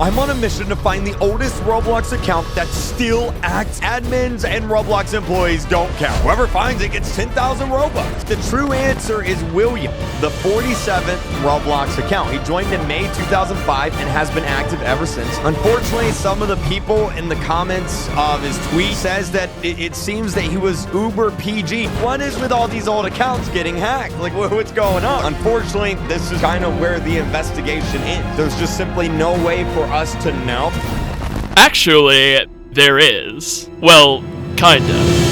I'm on a mission to find the oldest Roblox account that still acts. Admins and Roblox employees don't count. Whoever finds it gets 10,000 Robux. The true answer is William, the 47th Roblox account. He joined in May 2005 and has been active ever since. Unfortunately, some of the people in the comments of his tweet says that it seems that he was uber PG. What is with all these old accounts getting hacked? Like, what's going on? Unfortunately, this is kind of where the investigation ends. There's just simply no way for us to know. Actually, there is. Well, kinda.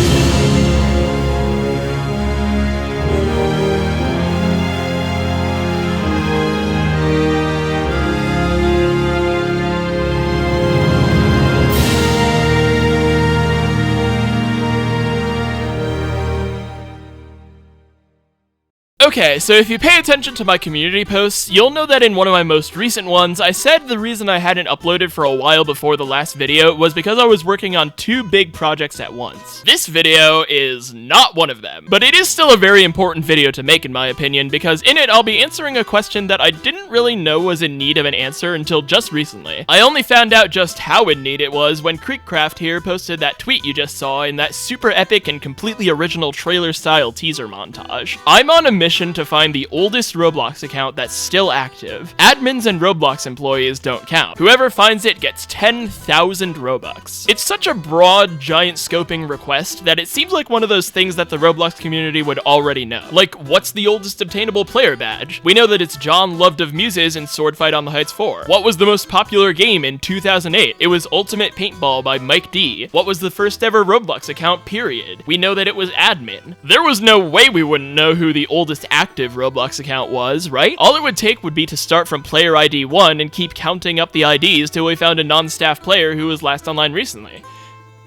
Okay, so if you pay attention to my community posts, you'll know that in one of my most recent ones, I said the reason I hadn't uploaded for a while before the last video was because I was working on 2 big projects at once. This video is not one of them, but it is still a very important video to make in my opinion, because in it I'll be answering a question that I didn't really know was in need of an answer until just recently. I only found out just how in need it was when Kreekcraft here posted that tweet you just saw in that super epic and completely original trailer-style teaser montage. I'm on a mission to find the oldest Roblox account that's still active. Admins and Roblox employees don't count. Whoever finds it gets 10,000 Robux. It's such a broad, giant scoping request that it seems like one of those things that the Roblox community would already know. Like, what's the oldest obtainable player badge? We know that it's John Loved of Muses in Swordfight on the Heights 4. What was the most popular game in 2008? It was Ultimate Paintball by Mike D. What was the first ever Roblox account, period? We know that it was admin. There was no way we wouldn't know who the oldest active Roblox account was, right? All it would take would be to start from player ID 1 and keep counting up the IDs till we found a non-staff player who was last online recently.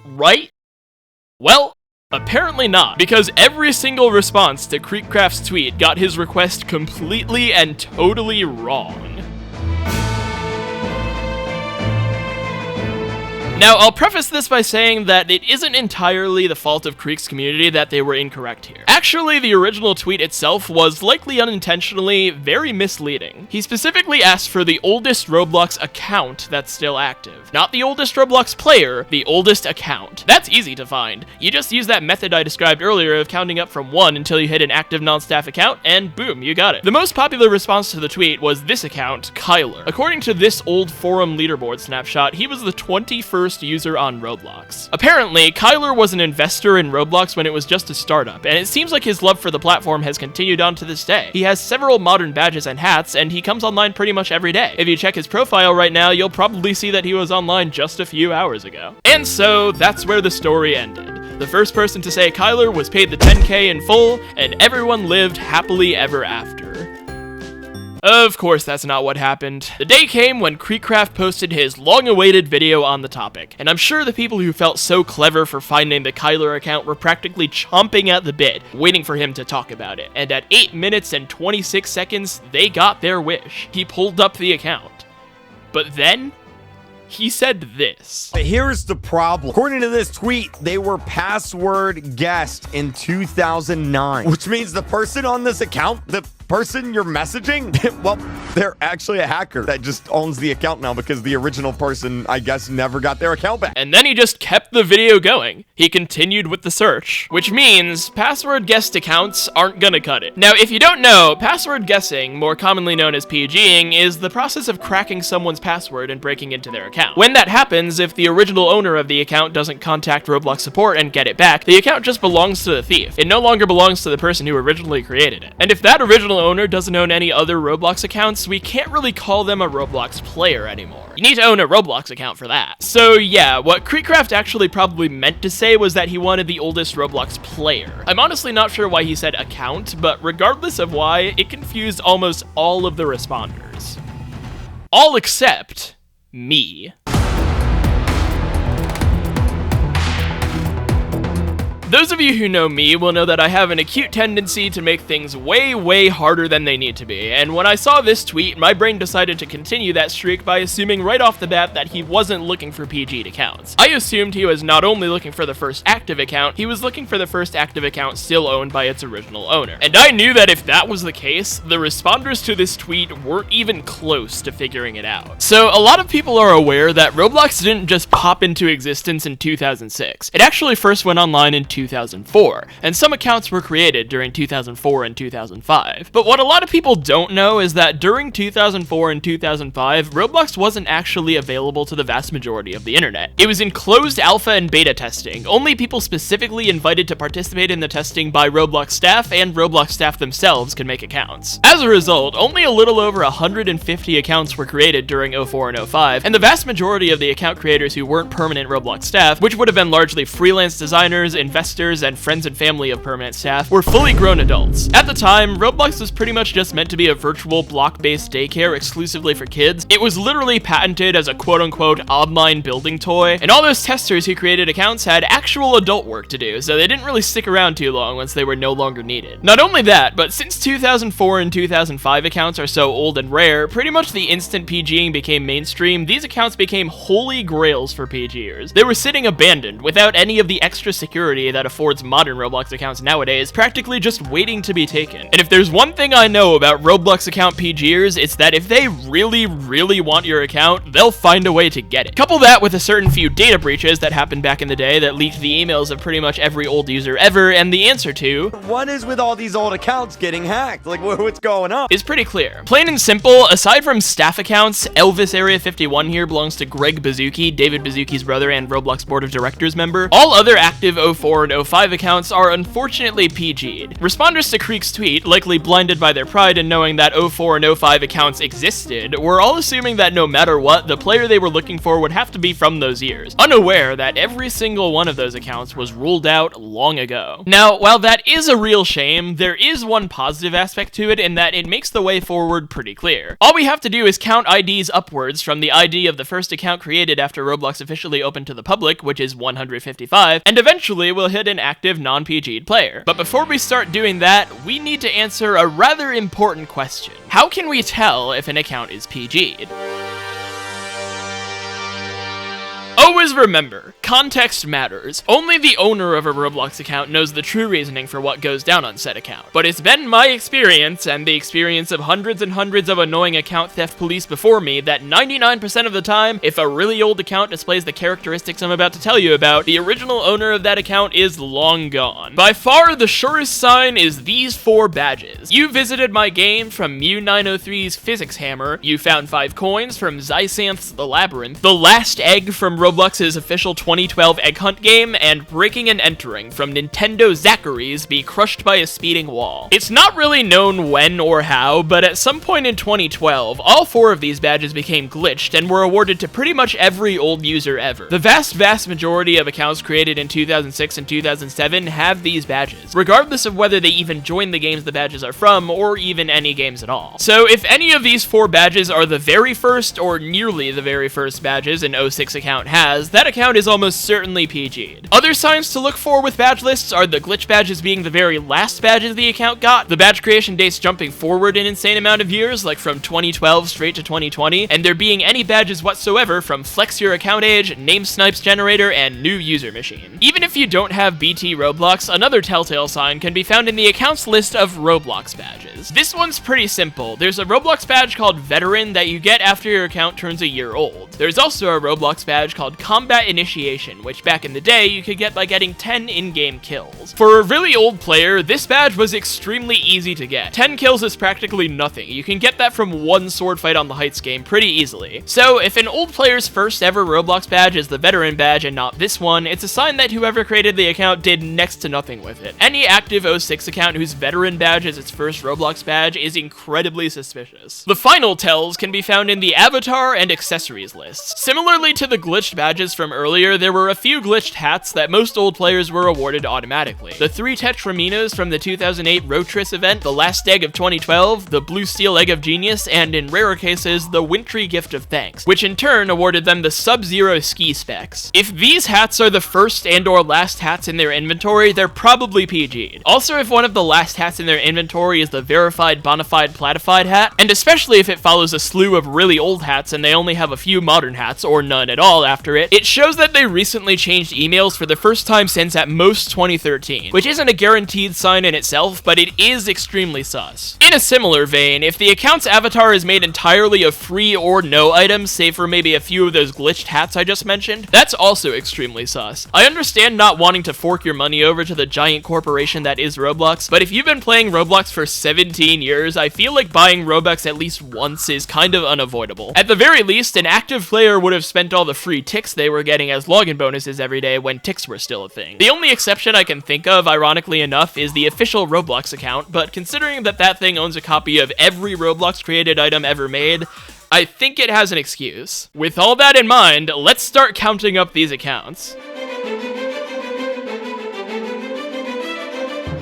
Right? Well, apparently not, because every single response to Kreekcraft's tweet got his request completely and totally wrong. Now, I'll preface this by saying that it isn't entirely the fault of Kreek's community that they were incorrect here. Actually, the original tweet itself was likely unintentionally very misleading. He specifically asked for the oldest Roblox account that's still active. Not the oldest Roblox player, the oldest account. That's easy to find. You just use that method I described earlier of counting up from 1 until you hit an active non-staff account, and boom, you got it. The most popular response to the tweet was this account, Kyler. According to this old forum leaderboard snapshot, he was the 21st user on Roblox. Apparently, Kyler was an investor in Roblox when it was just a startup, and it seems like his love for the platform has continued on to this day. He has several modern badges and hats, and he comes online pretty much every day. If you check his profile right now, you'll probably see that he was online just a few hours ago. And so, that's where the story ended. The first person to say Kyler was paid the 10K in full, and everyone lived happily ever after. Of course, that's not what happened. The day came when Kreekcraft posted his long-awaited video on the topic, and I'm sure the people who felt so clever for finding the Kyler account were practically chomping at the bit, waiting for him to talk about it. And at 8 minutes and 26 seconds, they got their wish. He pulled up the account. But then, he said this. Here's the problem. According to this tweet, they were password guessed in 2009, which means the person on this account, the person you're messaging, well, they're actually a hacker that just owns the account now because the original person, I guess, never got their account back. And then he just kept the video going. He continued with the search, which means password guessed accounts aren't gonna cut it. Now, if you don't know, password guessing, more commonly known as PGing, is the process of cracking someone's password and breaking into their account. When that happens, if the original owner of the account doesn't contact Roblox support and get it back, the account just belongs to the thief. It no longer belongs to the person who originally created it. And if that original owner doesn't own any other Roblox accounts, we can't really call them a Roblox player anymore. You need to own a Roblox account for that. So yeah, what Kreekcraft actually probably meant to say was that he wanted the oldest Roblox player. I'm honestly not sure why he said account, but regardless of why, it confused almost all of the responders. All except me. Those of you who know me will know that I have an acute tendency to make things way harder than they need to be, and when I saw this tweet, my brain decided to continue that streak by assuming right off the bat that he wasn't looking for PG'd accounts. I assumed he was not only looking for the first active account, he was looking for the first active account still owned by its original owner. And I knew that if that was the case, the responders to this tweet weren't even close to figuring it out. So a lot of people are aware that Roblox didn't just pop into existence in 2006. It actually first went online in 2004, and some accounts were created during 2004 and 2005. But what a lot of people don't know is that during 2004 and 2005, Roblox wasn't actually available to the vast majority of the internet. It was in closed alpha and beta testing, only people specifically invited to participate in the testing by Roblox staff and Roblox staff themselves can make accounts. As a result, only a little over 150 accounts were created during 04 and 05, and the vast majority of the account creators who weren't permanent Roblox staff, which would have been largely freelance designers, investors, and friends and family of permanent staff, were fully grown adults. At the time, Roblox was pretty much just meant to be a virtual block-based daycare exclusively for kids. It was literally patented as a quote-unquote online building toy, and all those testers who created accounts had actual adult work to do, so they didn't really stick around too long once they were no longer needed. Not only that, but since 2004 and 2005 accounts are so old and rare, pretty much the instant PGing became mainstream, these accounts became holy grails for PGers. They were sitting abandoned, without any of the extra security that affords modern Roblox accounts nowadays, practically just waiting to be taken. And if there's one thing I know about Roblox Account PGers, it's that if they really want your account, they'll find a way to get it. Couple that with a certain few data breaches that happened back in the day that leaked the emails of pretty much every old user ever, and the answer to what is with all these old accounts getting hacked? Like, what's going on? Is pretty clear. Plain and simple, aside from staff accounts, Elvis Area 51 here belongs to Greg Bazooki, David Bazooki's brother and Roblox Board of Directors member. All other active 04 and 05 accounts are unfortunately PG'd. Responders to Kreek's tweet, likely blinded by their pride in knowing that 04 and 05 accounts existed, were all assuming that no matter what, the player they were looking for would have to be from those years, unaware that every single one of those accounts was ruled out long ago. Now, while that is a real shame, there is one positive aspect to it in that it makes the way forward pretty clear. All we have to do is count IDs upwards from the ID of the first account created after Roblox officially opened to the public, which is 155, and eventually we'll hit an active non-PG'd player. But before we start doing that, we need to answer a rather important question. How can we tell if an account is PG'd? Always remember, context matters. Only the owner of a Roblox account knows the true reasoning for what goes down on said account. But it's been my experience, and the experience of hundreds and hundreds of annoying account theft police before me, that 99% of the time, if a really old account displays the characteristics I'm about to tell you about, the original owner of that account is long gone. By far, the surest sign is these 4 badges. You visited my game from Mew903's Physics Hammer, you found 5 coins from Zysanth's The Labyrinth, the last egg from Roblox's official 2012 egg hunt game, and breaking and entering from Nintendo Zachary's Be Crushed by a Speeding Wall. It's not really known when or how, but at some point in 2012, all 4 of these badges became glitched and were awarded to pretty much every old user ever. The vast majority of accounts created in 2006 and 2007 have these badges, regardless of whether they even join the games the badges are from, or even any games at all. So if any of these 4 badges are the very first or nearly the very first badges an 06 account has, that account is almost certainly PG'd. Other signs to look for with badge lists are the glitch badges being the very last badges the account got, the badge creation dates jumping forward an insane amount of years, like from 2012 straight to 2020, and there being any badges whatsoever from Flex Your Account Age, Name Snipes Generator, and New User Machine. Even if you don't have BT Roblox, another telltale sign can be found in the accounts list of Roblox badges. This one's pretty simple. There's a Roblox badge called Veteran that you get after your account turns a year old. There's also a Roblox badge called Combat Initiation, which back in the day you could get by getting 10 in-game kills. For a really old player, this badge was extremely easy to get. 10 kills is practically nothing. You can get that from one sword fight on the Heights game pretty easily. So if an old player's first ever Roblox badge is the Veteran badge and not this one, it's a sign that whoever created the account did next to nothing with it. Any active 06 account whose Veteran badge is its first Roblox badge is incredibly suspicious. The final tells can be found in the avatar and accessories lists. Similarly to the glitched badges from earlier, there were a few glitched hats that most old players were awarded automatically. The 3 Tetraminos from the 2008 Rotris event, the last egg of 2012, the Blue Steel Egg of Genius, and in rarer cases, the Wintry Gift of Thanks, which in turn awarded them the Sub-Zero Ski Specs. If these hats are the first and or last hats in their inventory, they're probably PG'd. Also, if one of the last hats in their inventory is the verified bonafide platified hat, and especially if it follows a slew of really old hats and they only have a few modern hats or none at all after it, it shows that they recently changed emails for the first time since at most 2013, which isn't a guaranteed sign in itself, but it is extremely sus. In a similar vein, if the account's avatar is made entirely of free or no items, save for maybe a few of those glitched hats I just mentioned, that's also extremely sus. I understand not wanting to fork your money over to the giant corporation that is Roblox, but if you've been playing Roblox for 17 years, I feel like buying Robux at least once is kind of unavoidable. At the very least, an active player would have spent all the free ticks they were getting as login bonuses every day when ticks were still a thing. The only exception I can think of, ironically enough, is the official Roblox account, but considering that that thing owns a copy of every Roblox created item ever made, I think it has an excuse. With all that in mind, let's start counting up these accounts.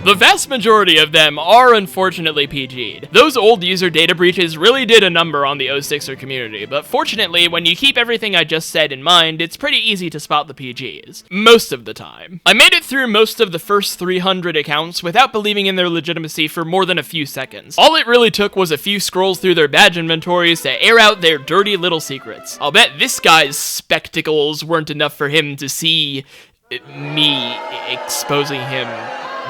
The vast majority of them are unfortunately PG'd. Those old user data breaches really did a number on the 06er community, but fortunately, when you keep everything I just said in mind, it's pretty easy to spot the PGs. Most of the time. I made it through most of the first 300 accounts without believing in their legitimacy for more than a few seconds. All it really took was a few scrolls through their badge inventories to air out their dirty little secrets. I'll bet this guy's spectacles weren't enough for him to see me exposing him.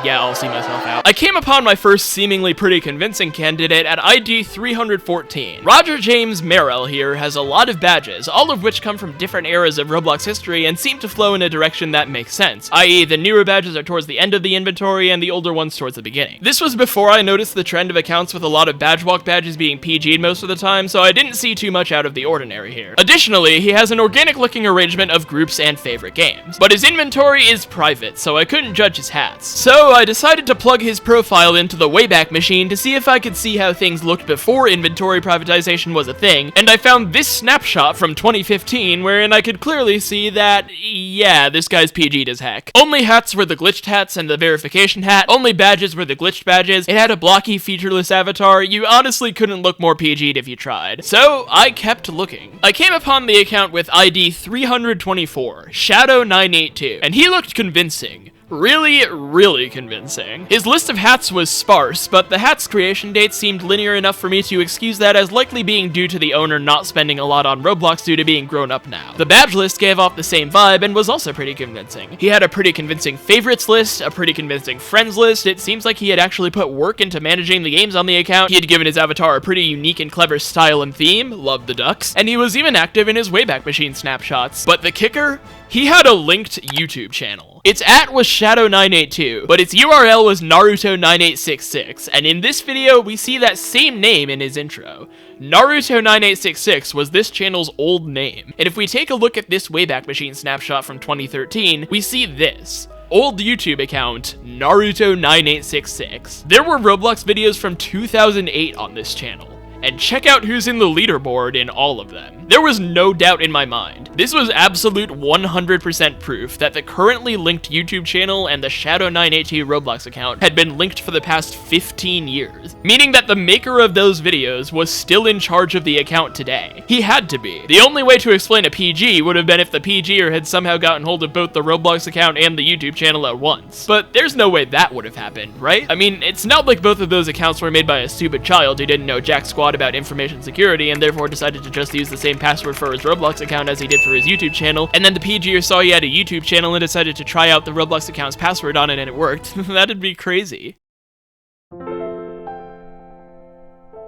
Yeah, I'll see myself out. I came upon my first seemingly pretty convincing candidate at ID 314. Roger James Merrill here has a lot of badges, all of which come from different eras of Roblox history and seem to flow in a direction that makes sense, i.e. the newer badges are towards the end of the inventory and the older ones towards the beginning. This was before I noticed the trend of accounts with a lot of badge walk badges being PG'd most of the time, so I didn't see too much out of the ordinary here. Additionally, he has an organic looking arrangement of groups and favorite games, but his inventory is private, so I couldn't judge his hats. So I decided to plug his profile into the Wayback Machine to see if I could see how things looked before inventory privatization was a thing, and I found this snapshot from 2015 wherein I could clearly see that, yeah, this guy's PG'd as heck. Only hats were the glitched hats and the verification hat, only badges were the glitched badges, it had a blocky featureless avatar, you honestly couldn't look more PG'd if you tried. So, I kept looking. I came upon the account with ID 324, Shadow982, and he looked convincing. Really convincing. His list of hats was sparse, but the hat's creation date seemed linear enough for me to excuse that as likely being due to the owner not spending a lot on Roblox due to being grown up now. The badge list gave off the same vibe and was also pretty convincing. He had a pretty convincing favorites list, a pretty convincing friends list, it seems like he had actually put work into managing the games on the account, he had given his avatar a pretty unique and clever style and theme, loved the ducks, and he was even active in his Wayback Machine snapshots. But the kicker? He had a linked YouTube channel. Its @ was Shadow982, but its URL was Naruto9866, and in this video, we see that same name in his intro. Naruto9866 was this channel's old name, and if we take a look at this Wayback Machine snapshot from 2013, we see this. Old YouTube account, Naruto9866. There were Roblox videos from 2008 on this channel, and check out who's in the leaderboard in all of them. There was no doubt in my mind. This was absolute 100% proof that the currently linked YouTube channel and the Shadow982 Roblox account had been linked for the past 15 years, meaning that the maker of those videos was still in charge of the account today. He had to be. The only way to explain a PG would have been if the PGer had somehow gotten hold of both the Roblox account and the YouTube channel at once. But there's no way that would have happened, right? I mean, it's not like both of those accounts were made by a stupid child who didn't know jack squat about information security and therefore decided to just use the same password for his Roblox account as he did for his YouTube channel, and then the PGer saw he had a YouTube channel and decided to try out the Roblox account's password on it and it worked. That'd be crazy.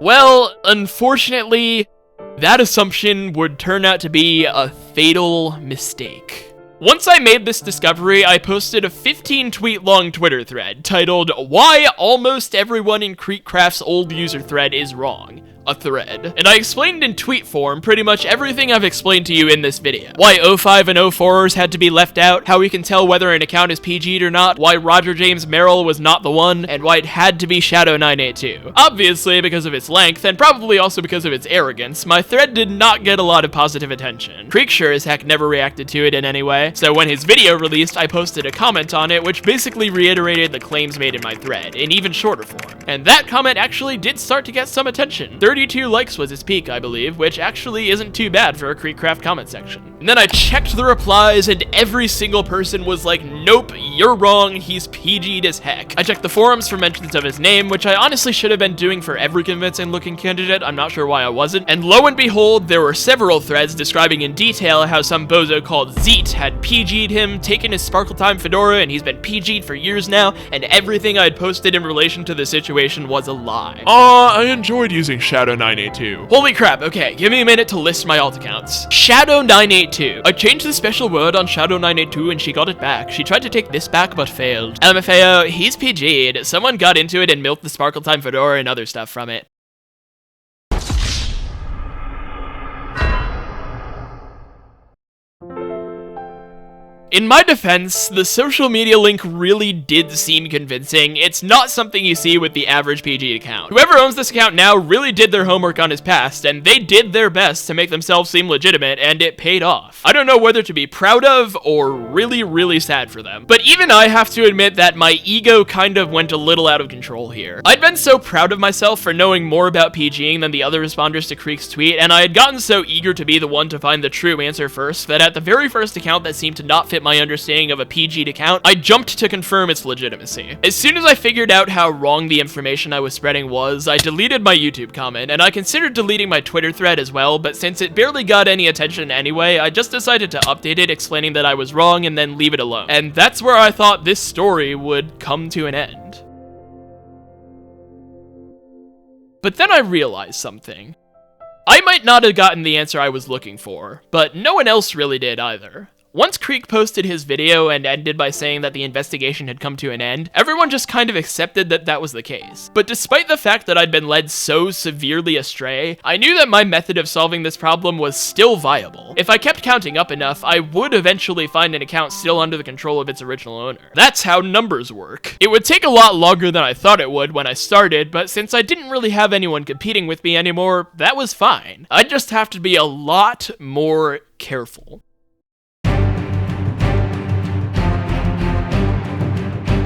Well, unfortunately, that assumption would turn out to be a fatal mistake. Once I made this discovery, I posted a 15-tweet long Twitter thread titled, "Why Almost Everyone in Kreekcraft's Old User Thread is Wrong." A thread. And I explained in tweet form pretty much everything I've explained to you in this video. Why 05 and 04ers had to be left out, how we can tell whether an account is PG'd or not, why Roger James Merrill was not the one, and why it had to be Shadow982. Obviously, because of its length, and probably also because of its arrogance, my thread did not get a lot of positive attention. Kreek sure as heck never reacted to it in any way, so when his video released, I posted a comment on it which basically reiterated the claims made in my thread, in even shorter form. And that comment actually did start to get some attention. 32 likes was his peak, I believe, which actually isn't too bad for a Kreekcraft comment section. And then I checked the replies, and every single person was like, nope, you're wrong, he's PG'd as heck. I checked the forums for mentions of his name, which I honestly should have been doing for every convincing looking candidate, I'm not sure why I wasn't, and lo and behold, there were several threads describing in detail how some bozo called Zeet had PG'd him, taken his Sparkle Time fedora, and he's been PG'd for years now, and everything I'd posted in relation to the situation was a lie. I enjoyed using Shadow982. Holy crap, okay, give me a minute to list my alt accounts. Shadow982. I changed the special word on Shadow982 and she got it back. She tried to take this back but failed. LMFAO, he's PG'd. Someone got into it and milked the Sparkle Time fedora and other stuff from it. In my defense, the social media link really did seem convincing. It's not something you see with the average PG account. Whoever owns this account now really did their homework on his past, and they did their best to make themselves seem legitimate, and it paid off. I don't know whether to be proud of or really, really sad for them. But even I have to admit that my ego kind of went a little out of control here. I'd been so proud of myself for knowing more about PGing than the other responders to Kreek's tweet, and I had gotten so eager to be the one to find the true answer first that at the very first account that seemed to not fit my understanding of a PG'd account, I jumped to confirm its legitimacy. As soon as I figured out how wrong the information I was spreading was, I deleted my YouTube comment, and I considered deleting my Twitter thread as well, but since it barely got any attention anyway, I just decided to update it explaining that I was wrong and then leave it alone. And that's where I thought this story would come to an end. But then I realized something. I might not have gotten the answer I was looking for, but no one else really did either. Once Kreek posted his video and ended by saying that the investigation had come to an end, everyone just kind of accepted that that was the case. But despite the fact that I'd been led so severely astray, I knew that my method of solving this problem was still viable. If I kept counting up enough, I would eventually find an account still under the control of its original owner. That's how numbers work. It would take a lot longer than I thought it would when I started, but since I didn't really have anyone competing with me anymore, that was fine. I'd just have to be a lot more careful.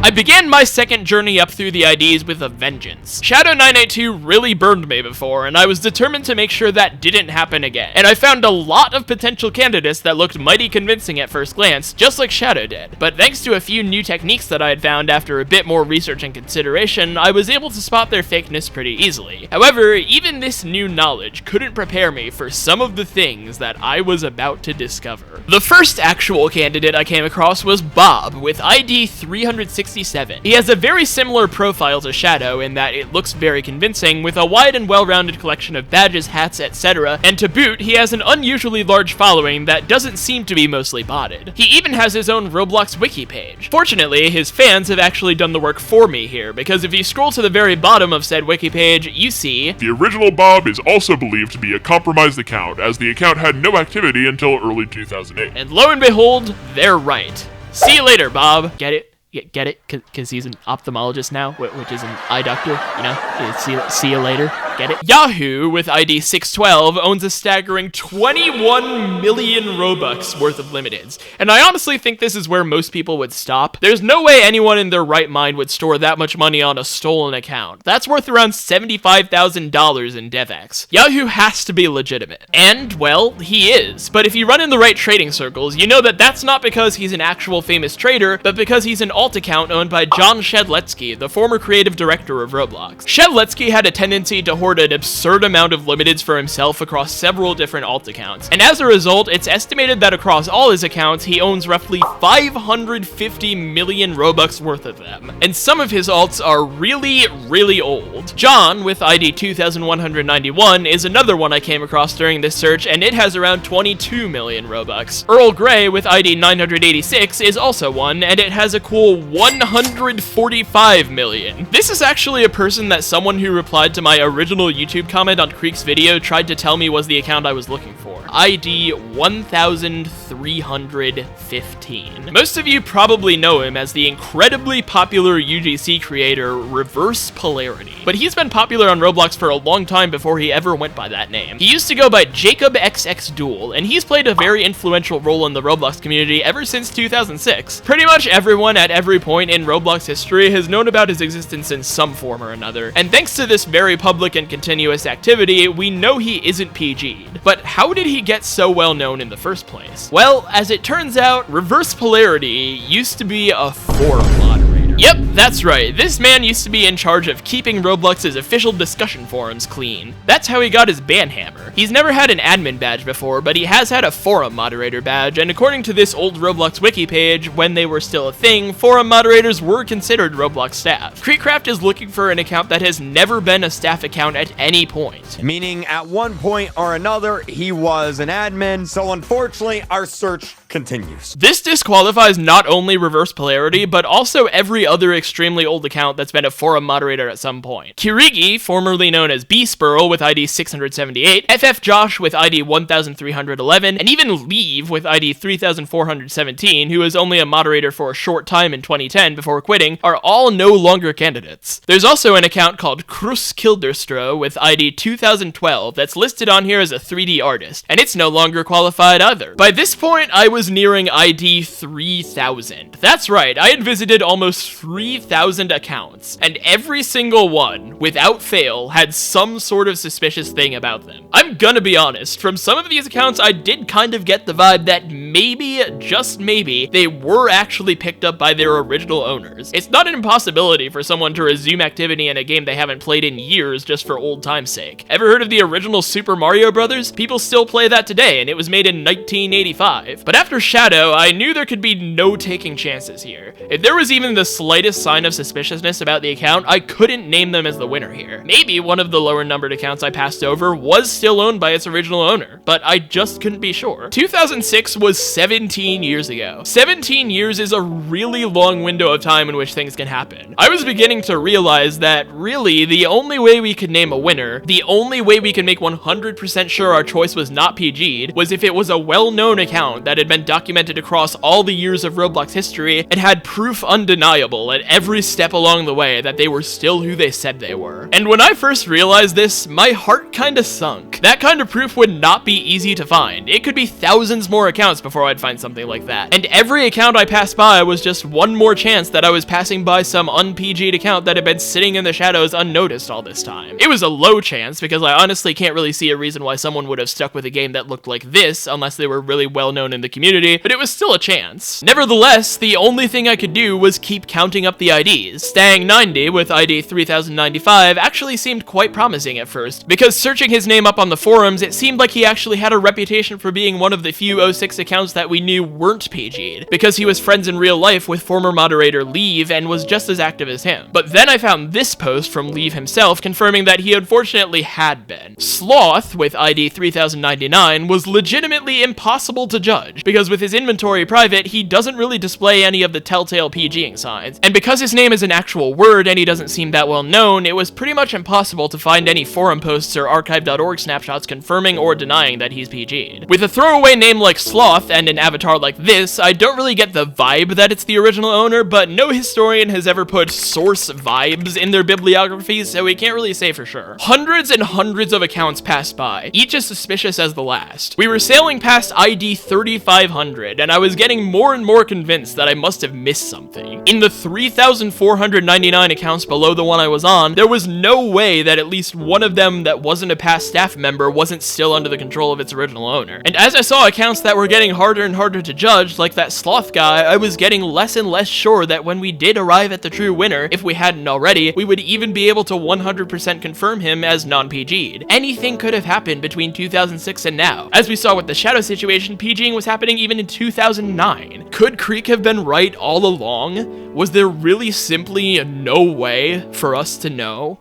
I began my second journey up through the IDs with a vengeance. Shadow982 really burned me before, and I was determined to make sure that didn't happen again. And I found a lot of potential candidates that looked mighty convincing at first glance, just like Shadow did. But thanks to a few new techniques that I had found after a bit more research and consideration, I was able to spot their fakeness pretty easily. However, even this new knowledge couldn't prepare me for some of the things that I was about to discover. The first actual candidate I came across was Bob, with ID 367. He has a very similar profile to Shadow in that it looks very convincing, with a wide and well-rounded collection of badges, hats, etc., and to boot, he has an unusually large following that doesn't seem to be mostly botted. He even has his own Roblox wiki page. Fortunately, his fans have actually done the work for me here, because if you scroll to the very bottom of said wiki page, you see, the original Bob is also believed to be a compromised account, as the account had no activity until early 2008. And lo and behold, they're right. See you later, Bob. Get it? Get it? Because he's an ophthalmologist now, which is an eye doctor, you know? See you later. Get it? Yahoo, with ID 612, owns a staggering 21 million Robux worth of limiteds. And I honestly think this is where most people would stop. There's no way anyone in their right mind would store that much money on a stolen account. That's worth around $75,000 in DevX. Yahoo has to be legitimate. And, well, he is. But if you run in the right trading circles, you know that that's not because he's an actual famous trader, but because he's an alt account owned by John Shedletsky, the former creative director of Roblox. Shedletsky had a tendency to hoard an absurd amount of limiteds for himself across several different alt accounts, and as a result, it's estimated that across all his accounts, he owns roughly 550 million Robux worth of them. And some of his alts are really, really old. John, with ID 2191, is another one I came across during this search, and it has around 22 million Robux. Earl Grey, with ID 986, is also one, and it has a cool 145 million. This is actually a person that someone who replied to my original YouTube comment on Kreek's video tried to tell me was the account I was looking for. ID 1315. Most of you probably know him as the incredibly popular UGC creator Reverse Polarity, but he's been popular on Roblox for a long time before he ever went by that name. He used to go by Jacobxxduel, and he's played a very influential role in the Roblox community ever since 2006. Pretty much everyone at every point in Roblox history has known about his existence in some form or another, and thanks to this very public and continuous activity, we know he isn't PG'd. But how did he get so well known in the first place? Well, as it turns out, Reverse Polarity used to be a forum moderator. Yep, that's right. This man used to be in charge of keeping Roblox's official discussion forums clean. That's how he got his ban hammer. He's never had an admin badge before, but he has had a forum moderator badge, and according to this old Roblox wiki page, when they were still a thing, forum moderators were considered Roblox staff. Kreekcraft is looking for an account that has never been a staff account at any point. Meaning at one point or another, he was an admin, so unfortunately, our search continues. This disqualifies not only Reverse Polarity, but also every other extremely old account that's been a forum moderator at some point. Kirigi, formerly known as B-Spurl with ID 678, FF Josh with ID 1311, and even Leave with ID 3417, who was only a moderator for a short time in 2010 before quitting, are all no longer candidates. There's also an account called Kruskilderstro with ID 2012 that's listed on here as a 3D artist, and it's no longer qualified either. By this point, I was nearing ID 3000. That's right, I had visited almost 3,000 accounts, and every single one, without fail, had some sort of suspicious thing about them. I'm gonna be honest, from some of these accounts, I did kind of get the vibe that maybe, just maybe, they were actually picked up by their original owners. It's not an impossibility for someone to resume activity in a game they haven't played in years just for old time's sake. Ever heard of the original Super Mario Brothers? People still play that today, and it was made in 1985. But after Shadow, I knew there could be no taking chances here. If there was even the slightest sign of suspiciousness about the account, I couldn't name them as the winner here. Maybe one of the lower numbered accounts I passed over was still owned by its original owner, but I just couldn't be sure. 2006 was 17 years ago. 17 years is a really long window of time in which things can happen. I was beginning to realize that really the only way we could name a winner, the only way we could make 100% sure our choice was not PG'd, was if it was a well-known account that had been documented across all the years of Roblox history and had proof undeniable at every step along the way that they were still who they said they were. And when I first realized this, my heart kinda sunk. That kind of proof would not be easy to find. It could be thousands more accounts before I'd find something like that. And every account I passed by was just one more chance that I was passing by some un-PG'd account that had been sitting in the shadows unnoticed all this time. It was a low chance because I honestly can't really see a reason why someone would have stuck with a game that looked like this unless they were really well known in the community, but it was still a chance. Nevertheless, the only thing I could do was keep counting up the IDs. Stang90 with ID 3095 actually seemed quite promising at first, because searching his name up on the forums, it seemed like he actually had a reputation for being one of the few 06 accounts that we knew weren't PG'd, because he was friends in real life with former moderator Leave and was just as active as him. But then I found this post from Leave himself confirming that he unfortunately had been. Sloth with ID 3099 was legitimately impossible to judge, because with his inventory private, he doesn't really display any of the telltale PGing signs, and because his name is an actual word and he doesn't seem that well known, it was pretty much impossible to find any forum posts or archive.org snapshots confirming or denying that he's PG'd. With a throwaway name like Sloth and an avatar like this, I don't really get the vibe that it's the original owner, but no historian has ever put source vibes in their bibliographies, so we can't really say for sure. Hundreds and hundreds of accounts passed by, each as suspicious as the last. We were sailing past ID 3500, and I was getting more and more convinced that I must have missed something. In the 3,499 accounts below the one I was on, there was no way that at least one of them that wasn't a past staff member wasn't still under the control of its original owner. And as I saw accounts that were getting harder and harder to judge, like that Sloth guy, I was getting less and less sure that when we did arrive at the true winner, if we hadn't already, we would even be able to 100% confirm him as non-PG'd. Anything could have happened between 2006 and now. As we saw with the Shadow situation, PGing was happening even in 2009. Could Kreek have been right all along? Was there really simply no way for us to know?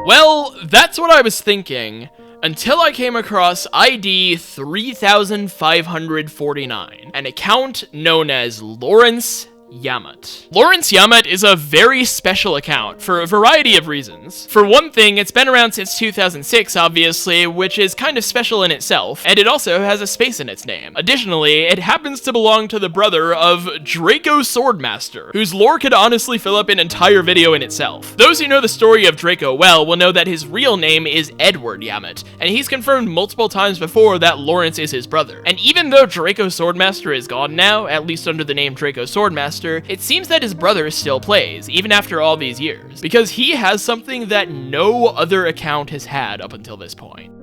Well, that's what I was thinking, until I came across ID 3549, an account known as Lawrence Yamut. Lawrence Yamut is a very special account for a variety of reasons. For one thing, it's been around since 2006, obviously, which is kind of special in itself, and it also has a space in its name. Additionally, it happens to belong to the brother of DracoSwordMaster, whose lore could honestly fill up an entire video in itself. Those who know the story of Draco well will know that his real name is Edward Yamut, and he's confirmed multiple times before that Lawrence is his brother. And even though DracoSwordMaster is gone now, at least under the name DracoSwordmaster, it seems that his brother still plays, even after all these years, because he has something that no other account has had up until this point.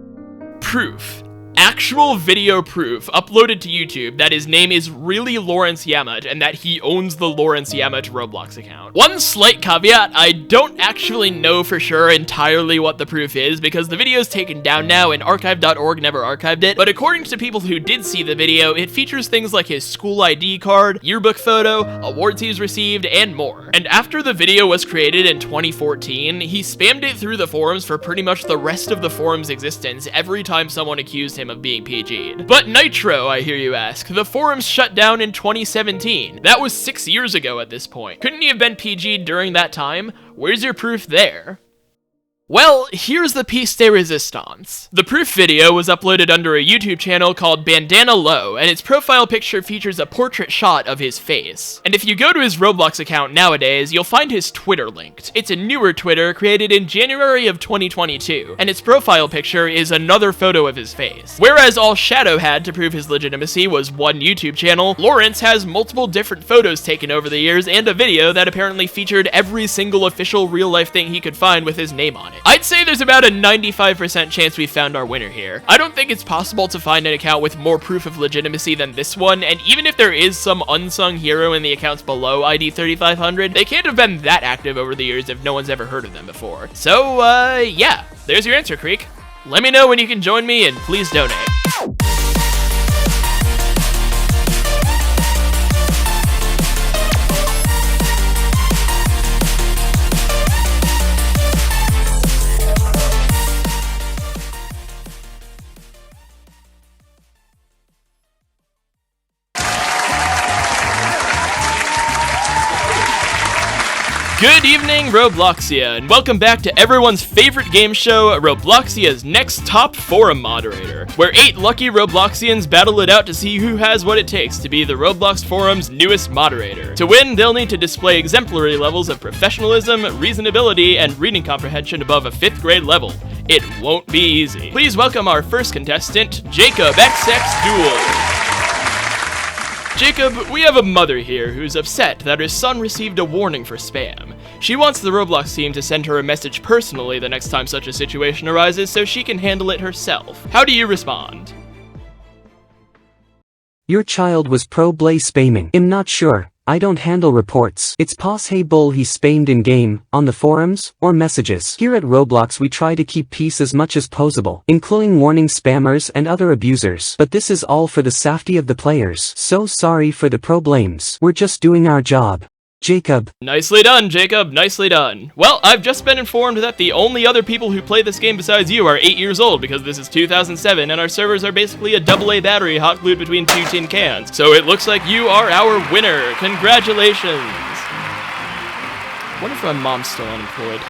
Proof. Actual video proof uploaded to YouTube that his name is really Lawrence Yamut and that he owns the Lawrence Yamut Roblox account. One slight caveat, I don't actually know for sure entirely what the proof is because the video is taken down now and archive.org never archived it, but according to people who did see the video, it features things like his school ID card, yearbook photo, awards he's received, and more. And after the video was created in 2014, he spammed it through the forums for pretty much the rest of the forum's existence every time someone accused him of being PG'd. But Nitro, I hear you ask, the forums shut down in 2017. That was 6 years ago at this point. Couldn't he have been PG'd during that time? Where's your proof there? Well, here's the piece de resistance. The proof video was uploaded under a YouTube channel called Bandana Low, and its profile picture features a portrait shot of his face. And if you go to his Roblox account nowadays, you'll find his Twitter linked. It's a newer Twitter created in January of 2022, and its profile picture is another photo of his face. Whereas all Shadow had to prove his legitimacy was one YouTube channel, Lawrence has multiple different photos taken over the years and a video that apparently featured every single official real-life thing he could find with his name on it. I'd say there's about a 95% chance we found our winner here. I don't think it's possible to find an account with more proof of legitimacy than this one, and even if there is some unsung hero in the accounts below ID 3500, they can't have been that active over the years if no one's ever heard of them before. So, yeah, there's your answer, Kreek. Let me know when you can join me, and please donate. Good evening, Robloxia, and welcome back to everyone's favorite game show, Robloxia's next top forum moderator, where 8 lucky Robloxians battle it out to see who has what it takes to be the Roblox Forum's newest moderator. To win, they'll need to display exemplary levels of professionalism, reasonability, and reading comprehension above a 5th grade level. It won't be easy. Please welcome our first contestant, Jacobxxduel. Jacob, we have a mother here who's upset that her son received a warning for spam. She wants the Roblox team to send her a message personally the next time such a situation arises so she can handle it herself. How do you respond? Your child was probably spamming. I'm not sure. I don't handle reports. It's possible he spammed in-game, on the forums, or messages. Here at Roblox we try to keep peace as much as possible, including warning spammers and other abusers. But this is all for the safety of the players. So sorry for the problems. We're just doing our job. Jacob. Nicely done, Jacob. Nicely done. Well, I've just been informed that the only other people who play this game besides you are 8 years old because this is 2007 and our servers are basically a AA battery hot glued between 2 tin cans. So it looks like you are our winner. Congratulations. I wonder if my mom's still unemployed.